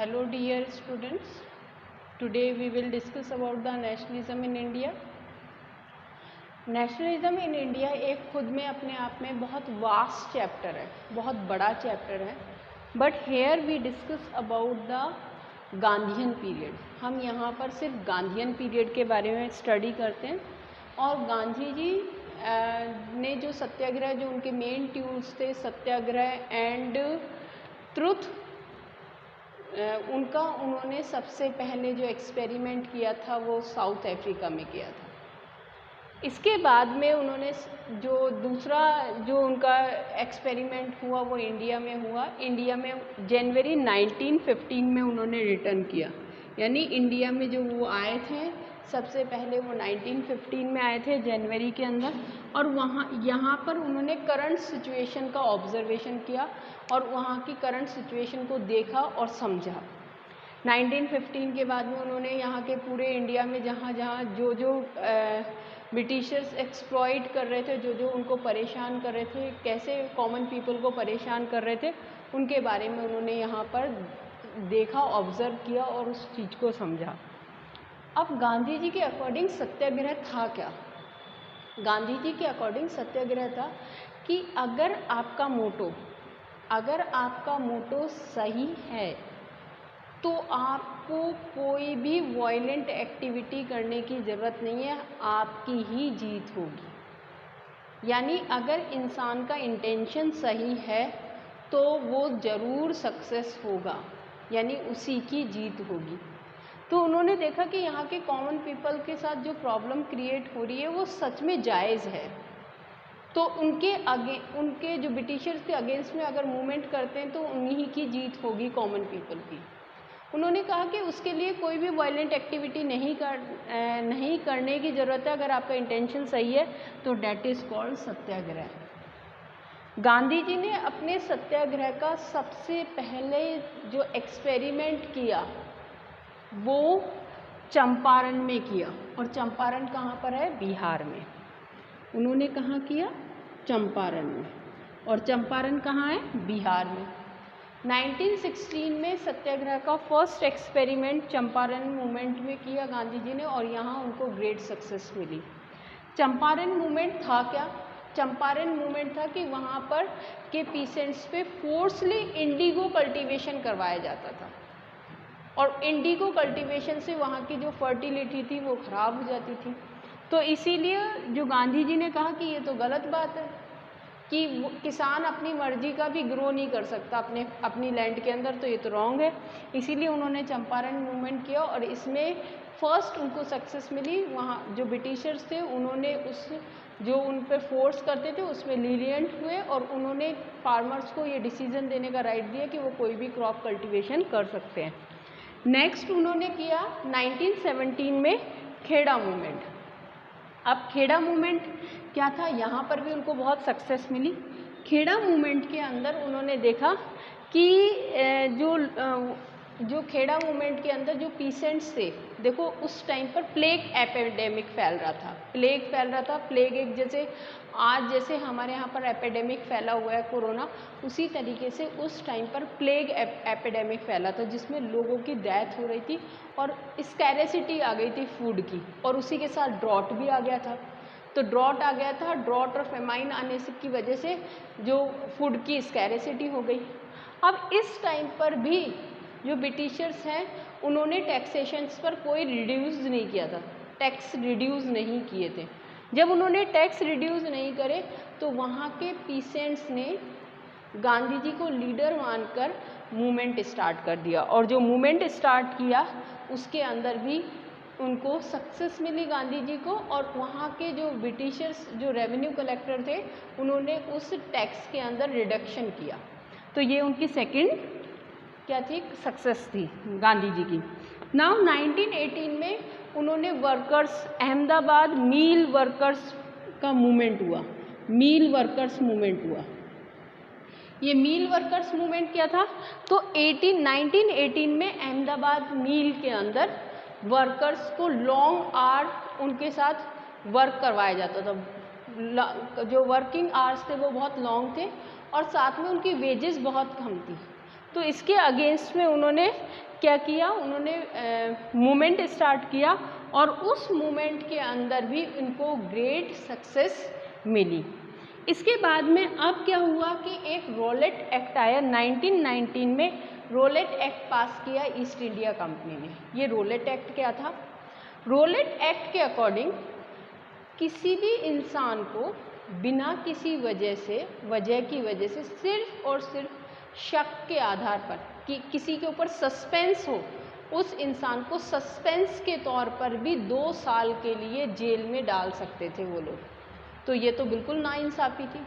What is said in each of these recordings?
Hello dear students, today we will discuss about the nationalism in India. Nationalism in India एक खुद में अपने आप में बहुत वास्ट चैप्टर है, बहुत बड़ा चैप्टर है, but here we discuss about the Gandhian period. हम यहाँ पर सिर्फ गांधीयन पीरियड के बारे में स्टडी करते हैं और गांधी जी ने जो सत्याग्रह, जो उनके मेन ट्यूल्स थे, सत्याग्रह एंड ट्रुथ, उन्होंने सबसे पहले जो एक्सपेरिमेंट किया था वो साउथ अफ्रीका में किया था. इसके बाद में उन्होंने जो दूसरा जो उनका एक्सपेरिमेंट हुआ वो इंडिया में हुआ. इंडिया में जनवरी 1915 में उन्होंने रिटर्न किया, यानी इंडिया में जो वो आए थे सबसे पहले वो 1915 में आए थे जनवरी के अंदर, और यहाँ पर उन्होंने करंट सिचुएशन का ऑब्जर्वेशन किया और वहाँ की करंट सिचुएशन को देखा और समझा. 1915 के बाद में उन्होंने यहाँ के पूरे इंडिया में जहाँ जो ब्रिटिशर्स एक्सप्लॉइट कर रहे थे, जो उनको परेशान कर रहे थे, कैसे कॉमन पीपल को परेशान कर रहे थे, उनके बारे में उन्होंने यहाँ पर देखा, ऑब्ज़र्व किया और उस चीज़ को समझा. अब गांधी जी के अकॉर्डिंग सत्याग्रह था क्या? गांधी जी के अकॉर्डिंग सत्याग्रह था कि अगर आपका मोटो सही है तो आपको कोई भी वायलेंट एक्टिविटी करने की ज़रूरत नहीं है, आपकी ही जीत होगी. यानी अगर इंसान का इंटेंशन सही है तो वो ज़रूर सक्सेस होगा, यानी उसी की जीत होगी. तो उन्होंने देखा कि यहाँ के कॉमन पीपल के साथ जो प्रॉब्लम क्रिएट हो रही है वो सच में जायज़ है, तो उनके जो ब्रिटिशर्स के अगेंस्ट में अगर मूवमेंट करते हैं तो उन्हीं की जीत होगी, कॉमन पीपल की. उन्होंने कहा कि उसके लिए कोई भी वायलेंट एक्टिविटी नहीं करने की ज़रूरत है. अगर आपका इंटेंशन सही है तो डैट इज़ कॉल्ड सत्याग्रह. गांधी जी ने अपने सत्याग्रह का सबसे पहले जो एक्सपेरिमेंट किया वो चंपारण में किया, और चंपारण कहाँ पर है? बिहार में. उन्होंने कहाँ किया? चंपारण में. और चंपारण कहाँ है? बिहार में. 1916 में सत्याग्रह का फर्स्ट एक्सपेरिमेंट चंपारण मूवमेंट में किया गांधी जी ने, और यहाँ उनको ग्रेट सक्सेस मिली. चंपारण मूवमेंट था क्या? चंपारण मूवमेंट था कि वहाँ पर के पीसेंट्स पे फोर्सली इंडिगो कल्टीवेशन करवाया जाता था, और इंडिगो कल्टीवेशन से वहाँ की जो फर्टिलिटी थी वो ख़राब हो जाती थी. तो इसीलिए जो गांधी जी ने कहा कि ये तो गलत बात है कि किसान अपनी मर्जी का भी ग्रो नहीं कर सकता अपनी लैंड के अंदर, तो ये तो रॉन्ग है. इसीलिए उन्होंने चंपारण मूवमेंट किया और इसमें फर्स्ट उनको सक्सेस मिली. वहाँ जो ब्रिटिशर्स थे उन्होंने जो उन पर फोर्स करते थे उसमें लीनियंट हुए, और उन्होंने फार्मर्स को ये डिसीजन देने का राइट दिया कि वो कोई भी क्रॉप कल्टिवेशन कर सकते हैं. नेक्स्ट उन्होंने किया 1917 में खेड़ा मूवमेंट. अब खेड़ा मूवमेंट क्या था? यहाँ पर भी उनको बहुत सक्सेस मिली. खेड़ा मूवमेंट के अंदर उन्होंने देखा कि जो खेड़ा मूवमेंट के अंदर जो पीसेंट्स थे, देखो उस टाइम पर प्लेग एपिडेमिक फैल रहा था. प्लेग एक जैसे हमारे यहाँ पर एपिडेमिक फैला हुआ है कोरोना, उसी तरीके से उस टाइम पर प्लेग एपिडेमिक फैला था जिसमें लोगों की डेथ हो रही थी और स्कैरेसिटी आ गई थी फूड की, और उसी के साथ ड्रॉट भी आ गया था. तो ड्रॉट आ गया था, ड्रॉट और फेमाइन आने की वजह से जो फूड की स्कैरेसिटी हो गई. अब इस टाइम पर भी जो ब्रिटिशर्स हैं उन्होंने टैक्सेशंस पर कोई रिड्यूस नहीं किया था, टैक्स रिड्यूस नहीं किए थे. जब उन्होंने टैक्स रिड्यूस नहीं करे तो वहाँ के पीसेंट्स ने गांधी जी को लीडर मानकर मूवमेंट स्टार्ट कर दिया, और जो मूवमेंट स्टार्ट किया उसके अंदर भी उनको सक्सेस मिली गांधी जी को. और वहाँ के जो ब्रिटिशर्स जो रेवेन्यू कलेक्टर थे उन्होंने उस टैक्स के अंदर रिडक्शन किया. तो ये उनकी सेकंड क्या थी? सक्सेस थी गांधी जी की. नाउ 1918 में उन्होंने वर्कर्स, अहमदाबाद मील वर्कर्स का मूवमेंट हुआ. ये मील वर्कर्स मूवमेंट क्या था? तो 1918 में अहमदाबाद मील के अंदर वर्कर्स को लॉन्ग आवर उनके साथ वर्क करवाया जाता था. जो वर्किंग आवर्स थे वो बहुत लॉन्ग थे और साथ में उनकी वेजेस बहुत कम थी. तो इसके अगेंस्ट में उन्होंने क्या किया, उन्होंने मूवमेंट स्टार्ट किया और उस मूवमेंट के अंदर भी इनको ग्रेट सक्सेस मिली। इसके बाद में अब क्या हुआ कि एक रॉलेट एक्ट आया 1919 में। रॉलेट एक्ट पास किया ईस्ट इंडिया कंपनी ने। ये रॉलेट एक्ट क्या था? रॉलेट एक्ट के अकॉर्डिंग किसी भी इंसान को बिना किसी वजह की वजह से सिर्फ और सिर्फ शक के आधार पर कि किसी के ऊपर सस्पेंस हो, उस इंसान को सस्पेंस के तौर पर भी 2 साल के लिए जेल में डाल सकते थे वो लोग। तो ये तो बिल्कुल नाइंसाफ़ी थी।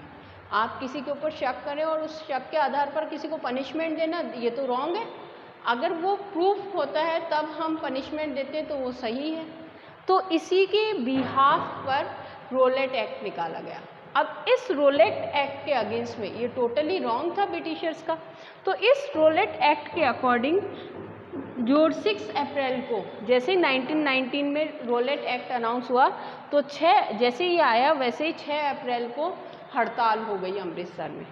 आप किसी के ऊपर शक करें और उस शक के आधार पर किसी को पनिशमेंट देना, ये तो रॉन्ग है। अगर वो प्रूफ होता है तब हम पनिशमेंट देते हैं तो वो सही है। तो इसी के बिहाफ पर रॉलेट एक्ट निकाला गया। अब इस रॉलेट एक्ट के अगेंस्ट में, ये टोटली रॉन्ग था ब्रिटिशर्स का, तो इस रॉलेट एक्ट के अकॉर्डिंग जो 6 अप्रैल को, जैसे ही 1919 में रॉलेट एक्ट अनाउंस हुआ तो जैसे ही आया वैसे ही 6 अप्रैल को हड़ताल हो गई अमृतसर में।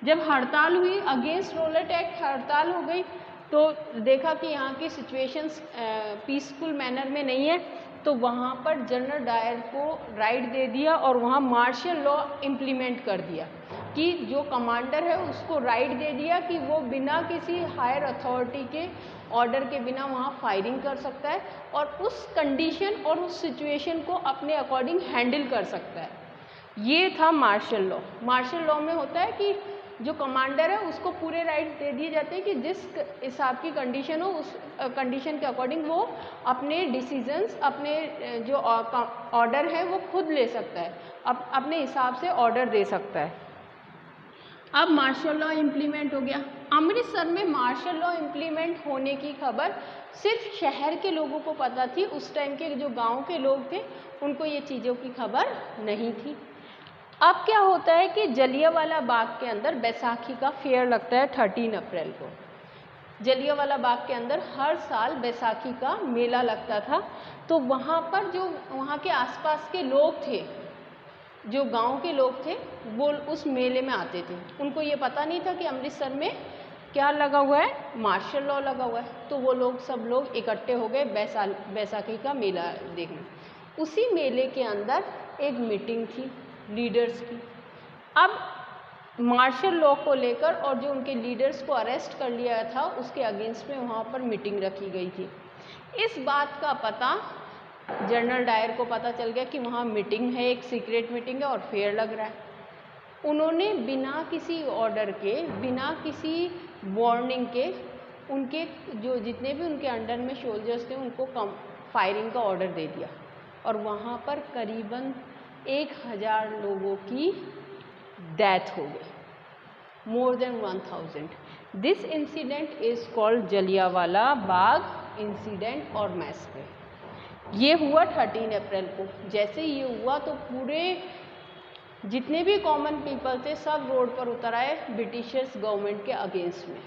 जब हड़ताल हुई अगेंस्ट रॉलेट एक्ट, हड़ताल हो गई तो देखा कि यहाँ की सिचुएशंस पीसफुल मैनर में नहीं है, तो वहाँ पर जनरल डायर को राइट दे दिया और वहाँ मार्शल लॉ इम्प्लीमेंट कर दिया कि जो कमांडर है उसको राइट दे दिया कि वो बिना किसी हायर अथॉरिटी के ऑर्डर के बिना वहाँ फायरिंग कर सकता है और उस कंडीशन और उस सिचुएशन को अपने अकॉर्डिंग हैंडल कर सकता है। ये था मार्शल लॉ। मार्शल लॉ में होता है कि जो कमांडर है उसको पूरे राइट दे दिए जाते हैं कि जिस हिसाब की कंडीशन हो उस कंडीशन के अकॉर्डिंग वो अपने डिसीजंस, अपने जो ऑर्डर है वो खुद ले सकता है, अपने हिसाब से ऑर्डर दे सकता है। अब मार्शल लॉ इम्प्लीमेंट हो गया। अमृतसर में मार्शल लॉ इम्प्लीमेंट होने की खबर सिर्फ शहर के लोगों को पता थी। उस टाइम के जो गांव के लोग थे उनको ये चीज़ों की खबर नहीं थी। अब क्या होता है कि जलियांवाला बाग के अंदर बैसाखी का फेयर लगता है 13 अप्रैल को। जलियांवाला बाग के अंदर हर साल बैसाखी का मेला लगता था। तो वहाँ पर जो वहाँ के आसपास के लोग थे, जो गांव के लोग थे, वो उस मेले में आते थे। उनको ये पता नहीं था कि अमृतसर में क्या लगा हुआ है, मार्शल लॉ लगा हुआ है। तो वो लोग सब लोग इकट्ठे हो गए बैसाखी का मेला देखने। उसी मेले के अंदर एक मीटिंग थी लीडर्स की। अब मार्शल लॉ को लेकर और जो उनके लीडर्स को अरेस्ट कर लिया था उसके अगेंस्ट में वहाँ पर मीटिंग रखी गई थी। इस बात का पता जनरल डायर को पता चल गया कि वहाँ मीटिंग है, एक सीक्रेट मीटिंग है और फेयर लग रहा है। उन्होंने बिना किसी ऑर्डर के, बिना किसी वार्निंग के, उनके जो जितने भी उनके अंडर में सोल्जर्स थे उनको फायरिंग का ऑर्डर दे दिया और वहाँ पर करीबन 1000 लोगों की डेथ हो गई, more than 1000। This incident is called Jallianwala Bagh incident और मैसकर। ये हुआ 13 अप्रैल को। जैसे ये हुआ तो पूरे जितने भी कॉमन पीपल थे सब रोड पर उतर आए ब्रिटिशर्स गवर्नमेंट के अगेंस्ट में।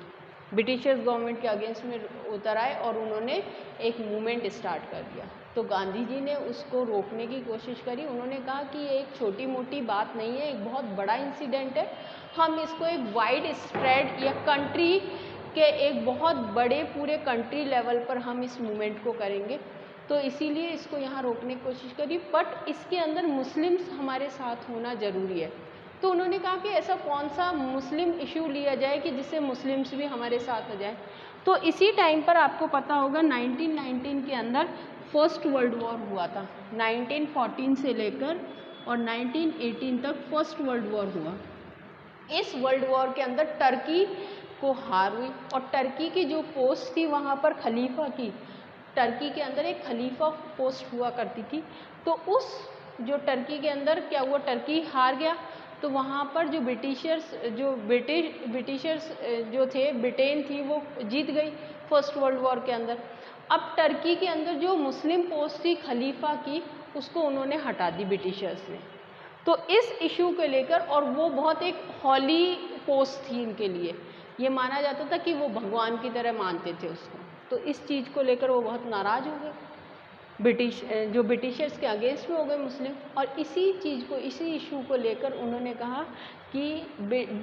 ब्रिटिशर्स गवर्नमेंट के अगेंस्ट में उतर आए और उन्होंने एक मूवमेंट स्टार्ट कर दिया। तो गांधी जी ने उसको रोकने की कोशिश करी। उन्होंने कहा कि ये एक छोटी मोटी बात नहीं है, एक बहुत बड़ा इंसिडेंट है। हम इसको एक वाइड स्प्रेड या कंट्री के एक बहुत बड़े पूरे कंट्री लेवल पर हम इस मूवमेंट को करेंगे। तो इसीलिए इसको यहाँ रोकने की कोशिश करी, बट इसके अंदर मुस्लिम्स हमारे साथ होना ज़रूरी है। तो उन्होंने कहा कि ऐसा कौन सा मुस्लिम इशू लिया जाए कि जिससे मुस्लिम्स भी हमारे साथ आ जाए। तो इसी टाइम पर आपको पता होगा 1919 के अंदर फर्स्ट वर्ल्ड वॉर हुआ था। 1914 से लेकर और 1918 तक फर्स्ट वर्ल्ड वॉर हुआ। इस वर्ल्ड वॉर के अंदर टर्की को हार हुई और टर्की की जो पोस्ट थी वहाँ पर खलीफा की, टर्की के अंदर एक खलीफा पोस्ट हुआ करती थी। तो उस जो टर्की के अंदर क्या हुआ, टर्की हार गया। तो वहाँ पर जो ब्रिटिशर्स जो थे, ब्रिटेन थी, वो जीत गई फर्स्ट वर्ल्ड वॉर के अंदर। अब टर्की के अंदर जो मुस्लिम पोस्ट थी खलीफा की, उसको उन्होंने हटा दी ब्रिटिशर्स ने। तो इस इशू को लेकर, और वो बहुत एक हॉली पोस्ट थी इनके लिए, ये माना जाता था कि वो भगवान की तरह मानते थे उसको। तो इस चीज़ को लेकर वो बहुत नाराज़ हो गए, ब्रिटिशर्स के अगेंस्ट में हो गए मुस्लिम। और इसी चीज़ को, इसी इशू को लेकर उन्होंने कहा कि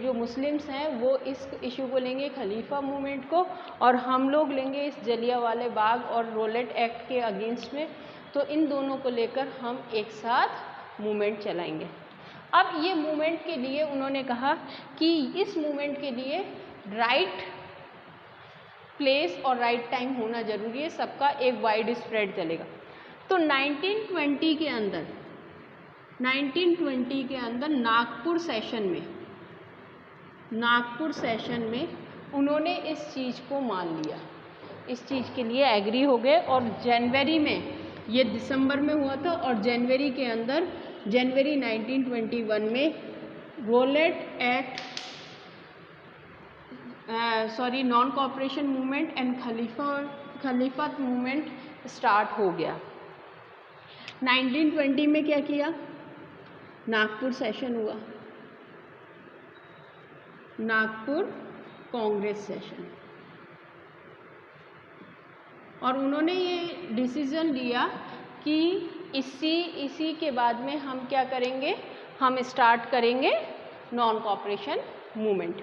जो मुस्लिम्स हैं वो इस इशू को लेंगे, खलीफा मूवमेंट को, और हम लोग लेंगे इस जलियांवाला बाग और रोलेट एक्ट के अगेंस्ट में। तो इन दोनों को लेकर हम एक साथ मूवमेंट चलाएंगे। अब ये मूवमेंट के लिए उन्होंने कहा कि इस मूवमेंट के लिए राइट प्लेस और राइट टाइम होना जरूरी है, सबका एक वाइड स्प्रेड चलेगा। तो 1920 के अंदर नागपुर सेशन में उन्होंने इस चीज़ को मान लिया, इस चीज़ के लिए एग्री हो गए। और जनवरी में, ये दिसंबर में हुआ था, और जनवरी के अंदर जनवरी 1921 में Rowlatt act non cooperation movement and Khilafat movement start हो गया। 1920 में क्या किया, नागपुर सेशन हुआ, नागपुर कांग्रेस सेशन, और उन्होंने ये डिसीजन लिया कि इसी के बाद में हम क्या करेंगे, हम स्टार्ट करेंगे नॉन कॉपरेशन मूवमेंट।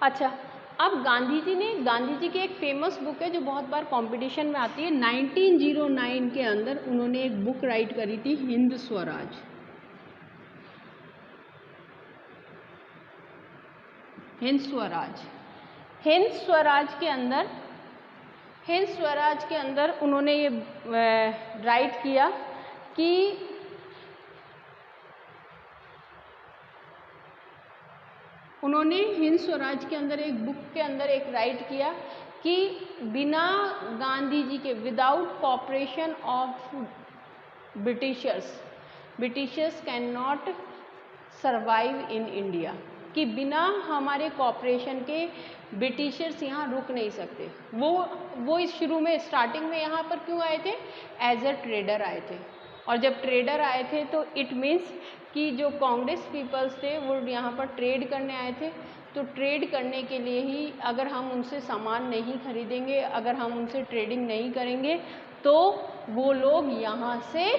अच्छा, अब गांधी जी की एक फेमस बुक है जो बहुत बार कंपटीशन में आती है। 1909 के अंदर उन्होंने एक बुक राइट करी थी, हिंद स्वराज। हिंद स्वराज के अंदर उन्होंने ये राइट किया कि उन्होंने हिंद स्वराज के अंदर एक बुक के अंदर एक राइट किया कि बिना गांधी जी के, without cooperation of Britishers can not survive in India, कि बिना हमारे कॉपरेशन के ब्रिटिशर्स यहाँ रुक नहीं सकते। वो इस शुरू में स्टार्टिंग में यहाँ पर क्यों आए थे, एज अ ट्रेडर आए थे, और जब ट्रेडर आए थे तो इट मीन्स कि जो कांग्रेस पीपल्स थे वो यहाँ पर ट्रेड करने आए थे। तो ट्रेड करने के लिए ही, अगर हम उनसे सामान नहीं खरीदेंगे, अगर हम उनसे ट्रेडिंग नहीं करेंगे तो वो लोग यहाँ से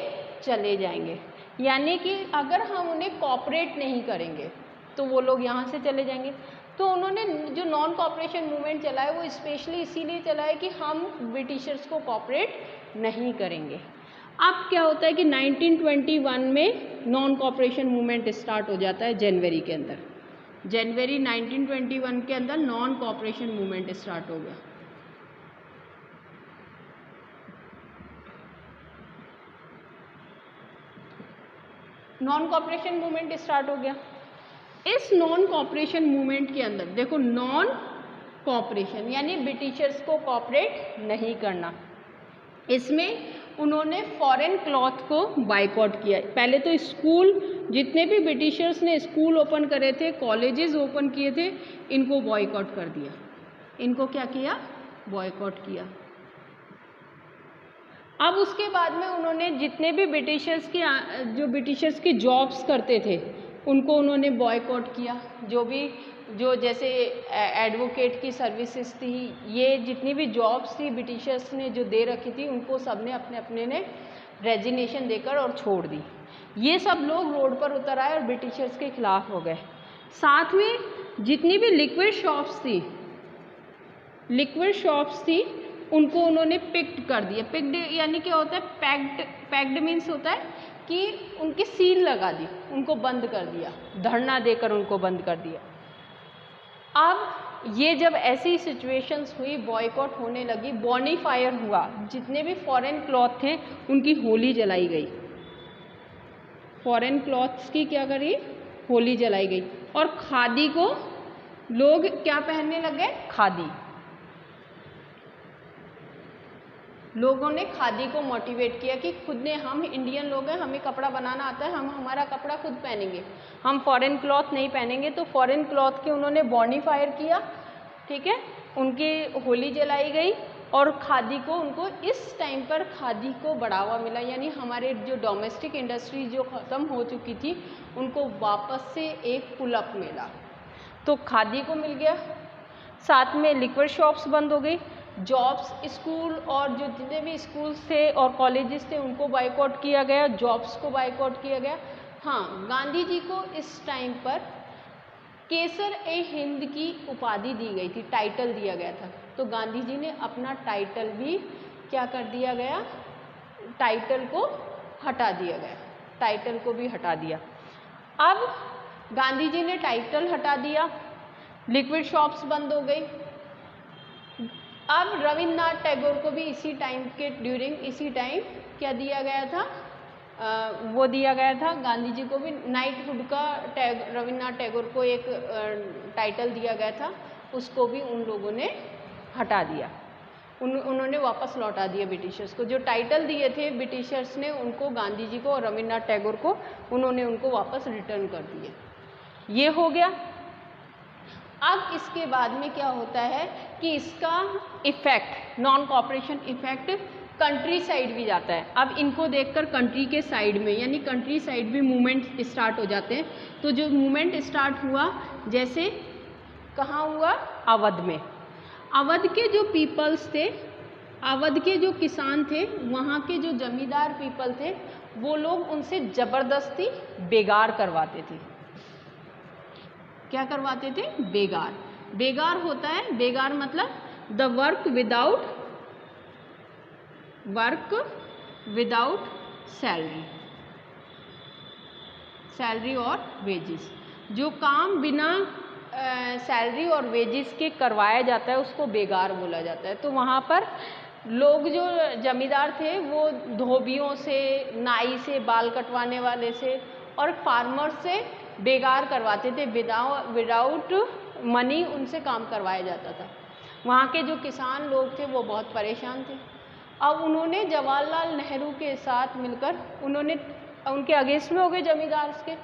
चले जाएंगे, यानी कि अगर हम उन्हें कॉपरेट नहीं करेंगे तो वो लोग यहाँ से चले जाएंगे। तो उन्होंने जो नॉन कॉपरेशन मूवमेंट चलाया वो स्पेशली इसीलिए चलाया कि हम ब्रिटिशर्स को कॉपरेट नहीं करेंगे। अब क्या होता है कि 1921 में नॉन कॉपरेशन मूवमेंट स्टार्ट हो जाता है जनवरी के अंदर। जनवरी 1921 के अंदर नॉन कॉपरेशन मूवमेंट स्टार्ट हो गया। नॉन कॉपरेशन मूवमेंट स्टार्ट हो गया। इस नॉन कॉपरेशन मूवमेंट के अंदर देखो, नॉन कॉपरेशन यानी ब्रिटिशर्स को कॉपरेट नहीं करना। इसमें उन्होंने फॉरेन क्लॉथ को बायकॉट किया। पहले तो स्कूल, जितने भी ब्रिटिशर्स ने स्कूल ओपन करे थे, कॉलेजेस ओपन किए थे, इनको बॉयकॉट कर दिया। इनको क्या किया, बॉयकॉट किया। अब उसके बाद में उन्होंने जितने भी ब्रिटिशर्स की जॉब्स करते थे उनको उन्होंने बॉयकॉट किया। जो जैसे एडवोकेट की सर्विसेज थी, ये जितनी भी जॉब्स थी ब्रिटिशर्स ने जो दे रखी थी, उनको सब ने अपने अपने ने रेजिग्नेशन देकर और छोड़ दी। ये सब लोग रोड पर उतर आए और ब्रिटिशर्स के खिलाफ हो गए। साथ में जितनी भी लिक्विड शॉप्स थी उनको उन्होंने पिक्ड कर दिया। पिक्ड यानी क्या होता है, पैक्ड मीन्स होता है कि उनकी सील लगा दी, उनको बंद कर दिया, धरना देकर उनको बंद कर दिया। अब ये जब ऐसी सिचुएशंस हुई, बॉयकॉट होने लगी, बॉनीफायर हुआ, जितने भी फॉरेन क्लॉथ थे उनकी होली जलाई गई। फॉरेन क्लॉथ्स की क्या करी, होली जलाई गई। और खादी को लोग क्या पहनने लगे, खादी। लोगों ने खादी को मोटिवेट किया कि खुद ने, हम इंडियन लोग हैं, हमें कपड़ा बनाना आता है, हम हमारा कपड़ा खुद पहनेंगे, हम फॉरेन क्लॉथ नहीं पहनेंगे। तो फॉरेन क्लॉथ के उन्होंने बॉनीफायर किया, ठीक है, उनकी होली जलाई गई। और खादी को, उनको इस टाइम पर खादी को बढ़ावा मिला, यानी हमारे जो डोमेस्टिक इंडस्ट्री जो ख़त्म हो चुकी थी उनको वापस से एक पुल अप मिला, तो खादी को मिल गया। साथ में लिक्विड शॉप्स बंद हो गई, जॉब्स, स्कूल और जो जितने भी स्कूल्स थे और कॉलेजेस थे उनको बाइकआउट किया गया, जॉब्स को बाइकआउट किया गया। हाँ, गांधी जी को इस टाइम पर केसर ए हिंद की उपाधि दी गई थी, टाइटल दिया गया था। तो गांधी जी ने अपना टाइटल भी क्या कर दिया गया, टाइटल को हटा दिया गया, टाइटल को भी हटा दिया। अब गांधी जी ने टाइटल हटा दिया, लिक्विड शॉप्स बंद हो गई। अब रविन्द्रनाथ टैगोर को भी इसी टाइम के ड्यूरिंग इसी टाइम क्या दिया गया था, वो दिया गया था गांधी जी को भी नाइटहुड का रविन्द्रनाथ टैगोर को एक टाइटल दिया गया था, उसको भी उन लोगों ने हटा दिया। उन्होंने वापस लौटा दिया ब्रिटिशर्स को। जो टाइटल दिए थे ब्रिटिशर्स ने उनको, गांधी जी को और रविन्द्रनाथ टैगोर को, उन्होंने उनको वापस रिटर्न कर दिए। ये हो गया। अब इसके बाद में क्या होता है कि इसका effect, non cooperation effect country side भी जाता है। अब इनको देखकर कंट्री के साइड में, यानी कंट्री साइड भी मूवमेंट स्टार्ट हो जाते हैं। तो जो मूवमेंट स्टार्ट हुआ, जैसे कहाँ हुआ, अवध में। अवध के जो पीपल्स थे, अवध के जो किसान थे, वहाँ के जो जमींदार पीपल थे, वो लोग उनसे ज़बरदस्ती बेगार करवाते थे। क्या करवाते थे, बेगार। बेगार होता है, बेगार मतलब the work without salary, salary और वेजिस। जो काम बिना सैलरी और वेजिस के करवाया जाता है उसको बेगार बोला जाता है। तो वहाँ पर लोग, जो जमींदार थे, वो धोबियों से, नाई से, बाल कटवाने वाले से और फार्मर से बेगार करवाते थे। विदाउट मनी उनसे काम करवाया जाता था। वहाँ के जो किसान लोग थे वो बहुत परेशान थे। अब उन्होंने जवाहरलाल नेहरू के साथ मिलकर, उन्होंने उनके अगेंस्ट में हो गए जमींदार के,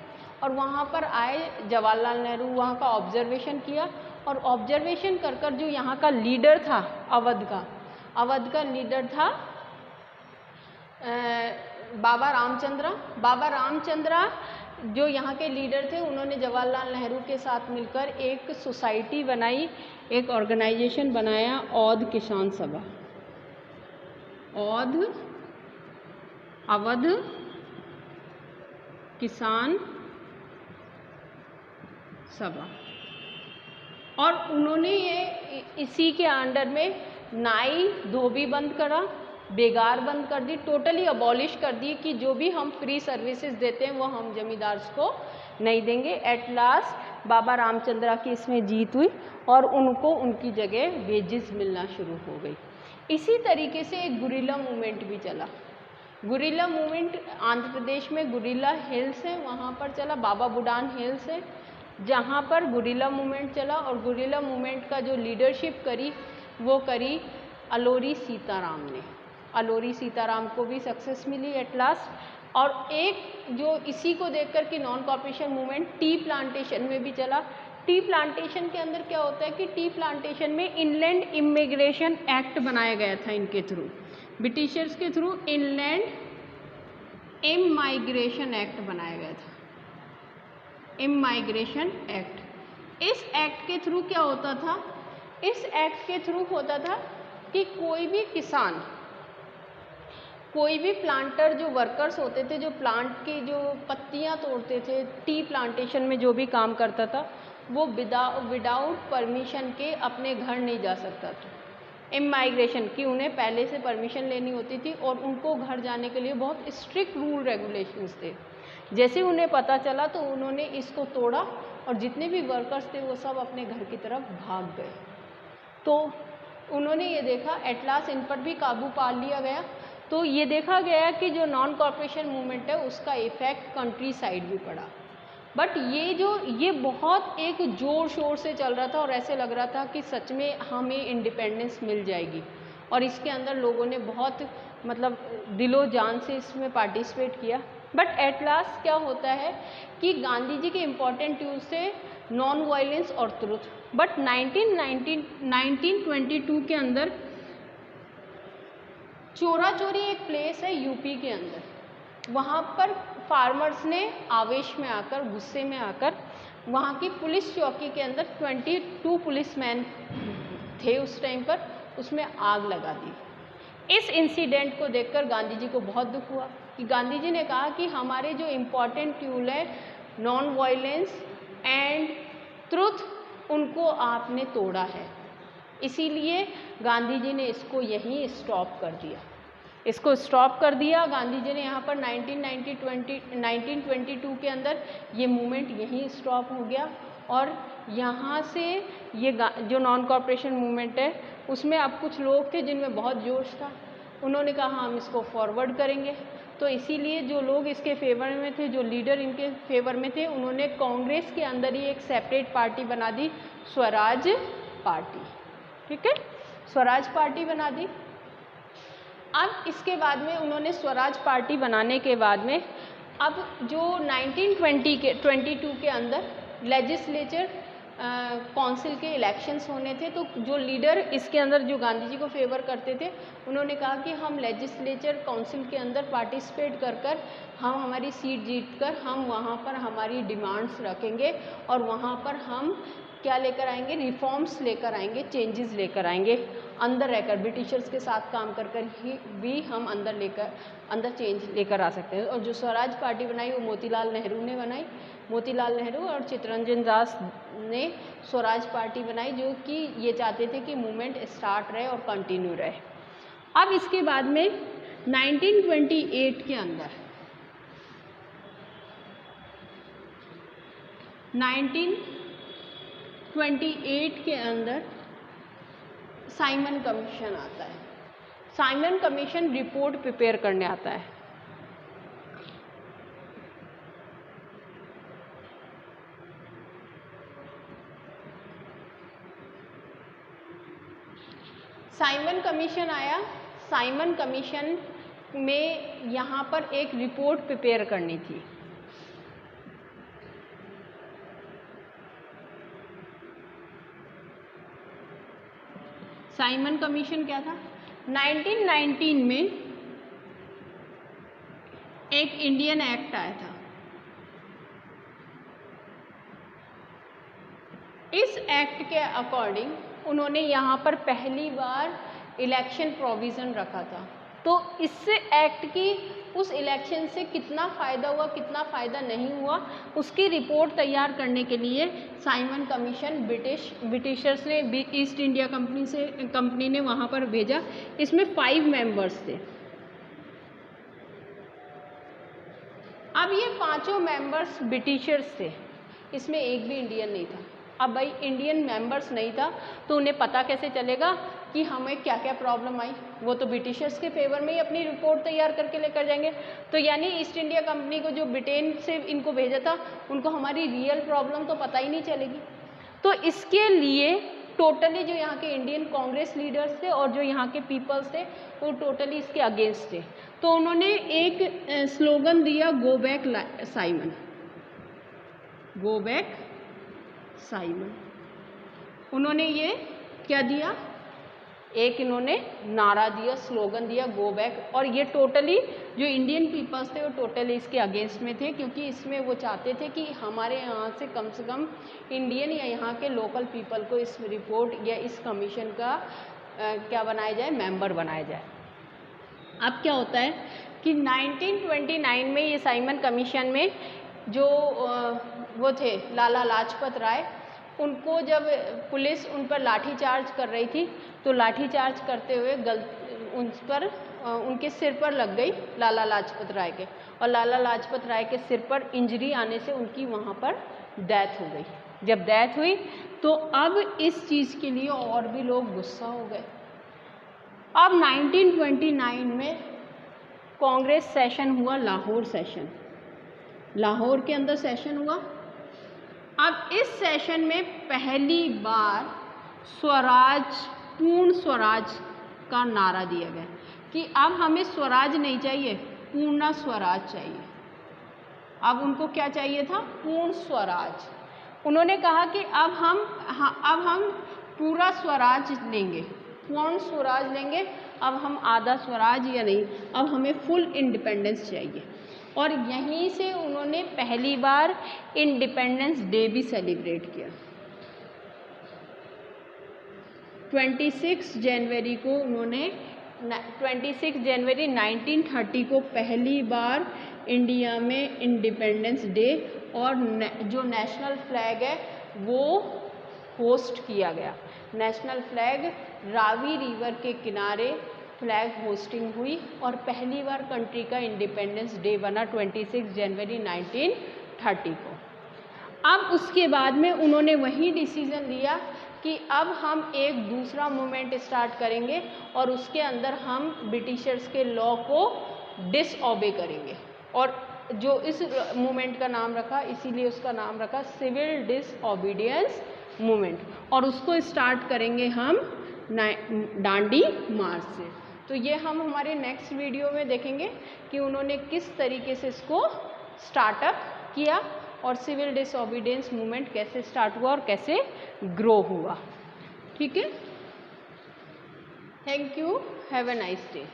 और वहाँ पर आए जवाहरलाल नेहरू, वहाँ का ऑब्जर्वेशन किया, और ऑब्जर्वेशन कर कर जो यहाँ का लीडर था अवध का लीडर था बाबा रामचंद्रा। बाबा रामचंद्रा जो यहाँ के लीडर थे, उन्होंने जवाहरलाल नेहरू के साथ मिलकर एक सोसाइटी बनाई, एक ऑर्गेनाइजेशन बनाया, औध किसान सभा, अवध किसान सभा। और उन्होंने ये इसी के अंडर में नाई, धोबी बंद करा, बेगार बंद कर दी, टोटली अबॉलिश कर दी कि जो भी हम फ्री सर्विसेज देते हैं वो हम जमींदार्स को नहीं देंगे। एट लास्ट बाबा रामचंद्रा की इसमें जीत हुई और उनको उनकी जगह वेजेस मिलना शुरू हो गई। इसी तरीके से एक गुरिल्ला मूवमेंट भी चला। गुरिल्ला मूवमेंट आंध्र प्रदेश में गुरिल्ला हिल्स है, वहाँ पर चला, बाबा बुडान हिल्स है जहाँ पर गुरिल्ला मूवमेंट चला। और गुरिल्ला मूवमेंट का जो लीडरशिप करी वो करी अलोरी सीताराम ने। अलोरी सीताराम को भी सक्सेस मिली एट लास्ट। और एक जो इसी को देखकर कि non cooperation movement tea plantation में भी चला। टी प्लांटेशन के अंदर क्या होता है कि टी प्लांटेशन में इनलैंड इमिग्रेशन एक्ट बनाया गया था, इनके थ्रू, ब्रिटिशर्स के थ्रू इनलैंड इमाइग्रेशन एक्ट बनाया गया था, इमाइग्रेशन एक्ट। इस एक्ट के थ्रू क्या होता था, इस एक्ट के थ्रू होता था कि कोई भी किसान, कोई भी प्लांटर, जो वर्कर्स होते थे, जो प्लांट की जो पत्तियां तोड़ते थे, टी प्लांटेशन में जो भी काम करता था, वो विदाउट परमिशन के अपने घर नहीं जा सकता था। इमाइग्रेशन की उन्हें पहले से परमिशन लेनी होती थी और उनको घर जाने के लिए बहुत स्ट्रिक्ट रूल रेगुलेशंस थे। जैसे उन्हें पता चला तो उन्होंने इसको तोड़ा और जितने भी वर्कर्स थे वो सब अपने घर की तरफ भाग गए। तो उन्होंने ये देखा, एट लास्ट इन पर भी काबू पा लिया गया। तो ये देखा गया कि जो नॉन कॉर्पोरेशन मूवमेंट है उसका इफेक्ट कंट्री साइड भी पड़ा। बट ये बहुत एक ज़ोर शोर से चल रहा था और ऐसे लग रहा था कि सच में हमें इंडिपेंडेंस मिल जाएगी। और इसके अंदर लोगों ने बहुत मतलब दिलो जान से इसमें पार्टिसिपेट किया। बट एट लास्ट क्या होता है कि गांधी जी के इम्पॉर्टेंट ट्यूज थे नॉन वायलेंस और ट्रुथ। बट 1922 के अंदर चोरा चोरी एक प्लेस है यूपी के अंदर, वहाँ पर फार्मर्स ने आवेश में आकर, गुस्से में आकर, वहाँ की पुलिस चौकी के अंदर 22 पुलिसमैन थे उस टाइम पर, उसमें आग लगा दी। इस इंसिडेंट को देखकर गांधी जी को बहुत दुख हुआ कि गांधी जी ने कहा कि हमारे जो इम्पॉर्टेंट टूल है नॉन वायलेंस एंड ट्रुथ, उनको आपने तोड़ा है। इसीलिए गांधी जी ने इसको यहीं स्टॉप कर दिया। इसको स्टॉप कर दिया गांधी जी ने यहाँ पर 1922 के अंदर ये मूवमेंट यहीं स्टॉप हो गया। और यहाँ से ये जो नॉन कॉर्पोरेशन मूवमेंट है उसमें अब कुछ लोग थे जिनमें बहुत जोश था, उन्होंने कहा हम इसको फॉरवर्ड करेंगे। तो इसीलिए जो लोग इसके फेवर में थे, जो लीडर इनके फेवर में थे, उन्होंने कांग्रेस के अंदर ही एक सेपरेट पार्टी बना दी, स्वराज पार्टी। ठीक है, स्वराज पार्टी बना दी। अब इसके बाद में उन्होंने स्वराज पार्टी बनाने के बाद में अब जो 1922 के अंदर लेजिस्लेचर काउंसिल के इलेक्शंस होने थे, तो जो लीडर इसके अंदर जो गांधी जी को फेवर करते थे, उन्होंने कहा कि हम लेजिस्लेचर काउंसिल के अंदर पार्टिसिपेट कर हम हमारी सीट जीतकर हम वहाँ पर हमारी डिमांड्स रखेंगे और वहाँ पर हम क्या लेकर आएंगे, रिफॉर्म्स लेकर आएंगे, चेंजेस लेकर आएंगे, अंदर रहकर ब्रिटिशर्स के साथ काम कर ही भी हम अंदर चेंज लेकर आ सकते हैं। और जो स्वराज पार्टी बनाई वो मोतीलाल नेहरू ने बनाई, मोतीलाल नेहरू और चित्तरंजन दास ने स्वराज पार्टी बनाई, जो कि ये चाहते थे कि मूवमेंट स्टार्ट रहे और कंटिन्यू रहे। अब इसके बाद में 1928 के अंदर 1928 के अंदर साइमन कमीशन आता है। साइमन कमीशन रिपोर्ट प्रिपेयर करने आता है। साइमन कमीशन आया। साइमन कमीशन में यहाँ पर एक रिपोर्ट प्रिपेयर करनी थी। साइमन कमीशन क्या था? 1919 में एक इंडियन एक्ट आया था। इस एक्ट के अकॉर्डिंग उन्होंने यहाँ पर पहली बार इलेक्शन प्रोविज़न रखा था। तो इससे एक्ट की उस इलेक्शन से कितना फ़ायदा हुआ, कितना फ़ायदा नहीं हुआ, उसकी रिपोर्ट तैयार करने के लिए साइमन कमीशन ब्रिटिशर्स ने ईस्ट इंडिया कंपनी ने वहाँ पर भेजा। इसमें 5 मेंबर्स थे। अब ये 5 मेंबर्स ब्रिटिशर्स थे, इसमें एक भी इंडियन नहीं था। अब भाई इंडियन मेंबर्स नहीं था तो उन्हें पता कैसे चलेगा कि हमें क्या क्या प्रॉब्लम आई? वो तो ब्रिटिशर्स के फेवर में ही अपनी रिपोर्ट तैयार करके लेकर जाएंगे। तो यानी ईस्ट इंडिया कंपनी को जो ब्रिटेन से इनको भेजा था, उनको हमारी रियल प्रॉब्लम तो पता ही नहीं चलेगी। तो इसके लिए टोटली जो यहाँ के इंडियन कांग्रेस लीडर्स थे और जो यहाँ के पीपल्स थे वो टोटली इसके अगेंस्ट थे। तो उन्होंने एक स्लोगन दिया, go back Simon, go back Simon. उन्होंने ये क्या दिया, एक इन्होंने नारा दिया, स्लोगन दिया, गो बैक। और ये टोटली जो इंडियन पीपल्स थे वो टोटली इसके अगेंस्ट में थे, क्योंकि इसमें वो चाहते थे कि हमारे यहाँ से कम इंडियन या यहाँ के लोकल पीपल को इस रिपोर्ट या इस कमीशन का क्या बनाया जाए, मेंबर बनाया जाए। अब क्या होता है कि 1929 में ये साइमन कमीशन में जो वो थे लाला लाजपत राय, उनको जब पुलिस उन पर लाठीचार्ज कर रही थी तो लाठीचार्ज करते हुए उन पर उनके सिर पर लग गई लाला लाजपत राय के, और लाला लाजपत राय के सिर पर इंजरी आने से उनकी वहाँ पर डेथ हो गई। जब डेथ हुई तो अब इस चीज़ के लिए और भी लोग गुस्सा हो गए। अब 1929 में कांग्रेस सेशन हुआ, लाहौर सेशन, लाहौर के अंदर सेशन हुआ। अब इस सेशन में पहली बार स्वराज, पूर्ण स्वराज का नारा दिया गया कि अब हमें स्वराज नहीं चाहिए, पूर्ण स्वराज चाहिए। अब उनको क्या चाहिए था? पूर्ण स्वराज। उन्होंने कहा कि अब हम पूरा स्वराज लेंगे, पूर्ण स्वराज लेंगे, अब हम आधा स्वराज या नहीं, अब हमें फुल इंडिपेंडेंस चाहिए। और यहीं से उन्होंने पहली बार इंडिपेंडेंस डे भी सेलिब्रेट किया। 26 जनवरी को उन्होंने 26 जनवरी 1930 को पहली बार इंडिया में इंडिपेंडेंस डे और जो नेशनल फ्लैग है वो होस्ट किया गया। नेशनल फ्लैग रावी रिवर के किनारे फ्लैग होस्टिंग हुई और पहली बार कंट्री का इंडिपेंडेंस डे बना 26 जनवरी 1930 को। अब उसके बाद में उन्होंने वही डिसीज़न लिया कि अब हम एक दूसरा मूवमेंट स्टार्ट करेंगे और उसके अंदर हम ब्रिटिशर्स के लॉ को डिसओबे करेंगे, और जो इस मूवमेंट का नाम रखा, इसीलिए उसका नाम रखा सिविल डिसओबीडियंस मूवमेंट, और उसको स्टार्ट करेंगे हम डांडी मार्च से। तो ये हम हमारे नेक्स्ट वीडियो में देखेंगे कि उन्होंने किस तरीके से इसको स्टार्टअप किया और सिविल डिसओबीडियंस मूवमेंट कैसे स्टार्ट हुआ और कैसे ग्रो हुआ। ठीक है, thank you, have a nice day.